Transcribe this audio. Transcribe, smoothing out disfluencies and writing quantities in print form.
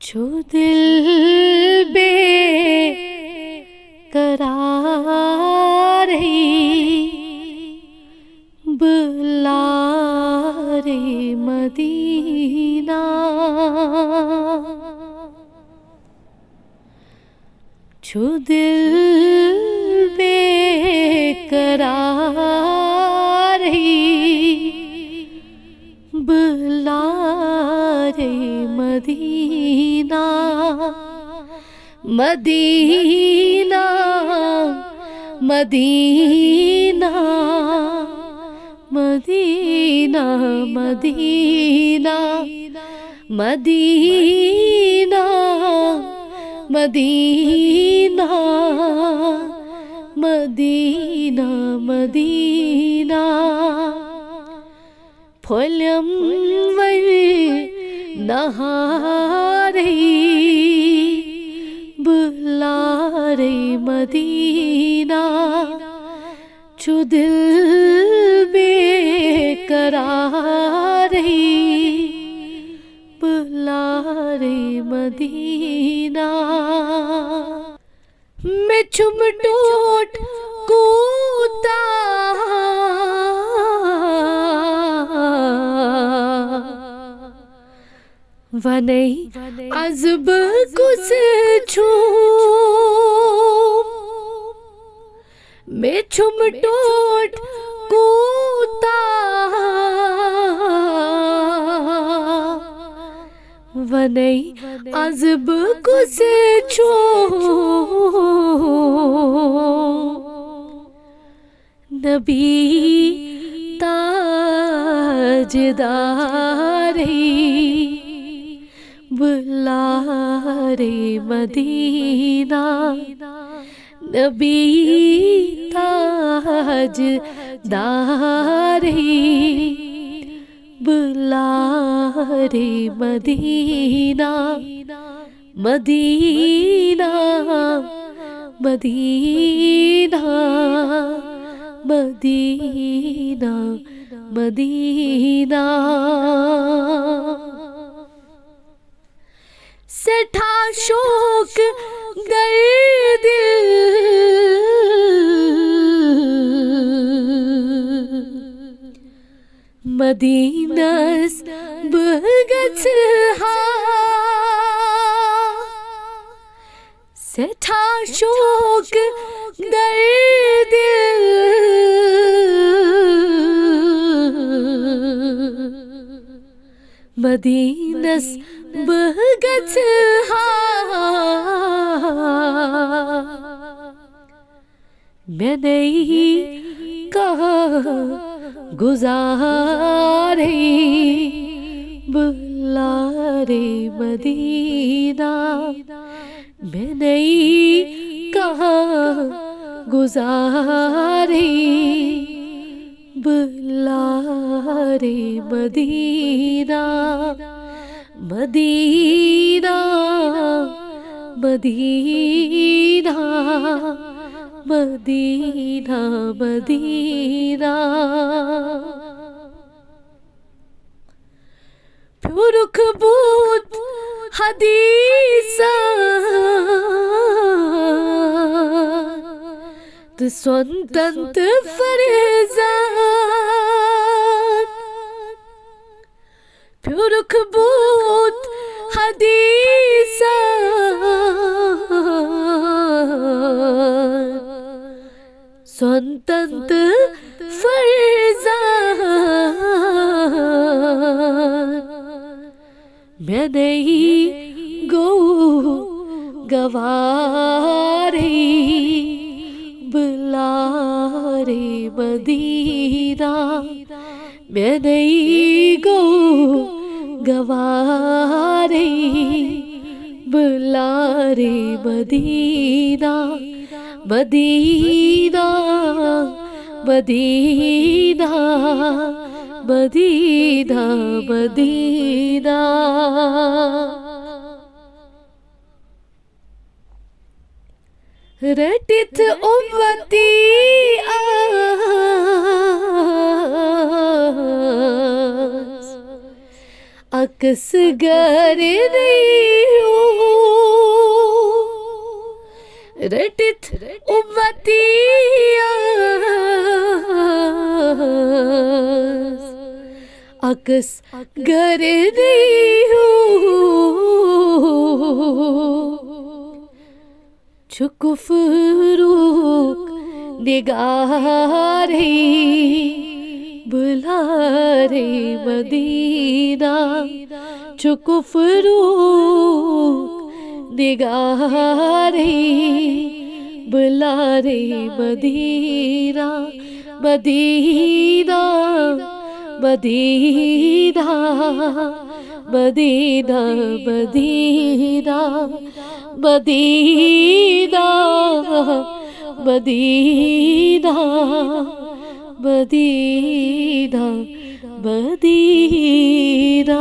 جو دل بے قرار ہی بلا رے مدینہ، جو دل بے قرار ہی بلا رے مدینہ، مدینہ مدینہ مدینہ مدینہ مدینہ مدینہ مدینہ مدینہ پھولم وی نہاری بلا رے مدینہ، جو دل بے قرار ہی بلا رے مدینہ، میں چم ٹوٹ کوتا ونئی عذب کس چھوم، میں چم ٹوٹ کوتا ونئی عذب کس چھوم، نبی تاجداری بلا رے مدینہ، نبی تاجداری بلا رے مدینہ، مدینہ مدینہ مدینہ مدینہ، سٹھا شوق در دل مدینس بگت ہا، سٹھا شوق در دل مدینس بگت ہا، میں نہیں کہا گزارے بلا رے مدینہ، میں نہیں کہا گزارے بلا رے مدینہ، مدینہ مدینہ مدینہ مدینہ، پھرک بود حدیثاں سنتنت فرزان، پھرک بود حدیثاں سنتنت فرزان، میں نہیں گو گواری بلا رے مدینہ، میں نہیں گو گواری بلا رے مدینہ، مدینہ مدینہ مدینہ مدینہ، رٹت امتی عکس گردی رٹت امتیاں عکس گردی چھ کفروک نگاہ رہی بلا رے مدینہ چھ کفروک نگاہ رہی بلا رے مدینہ مدینہ مدینہ مدینہ مدینہ مدینہ مدینہ مدینہ مدینہ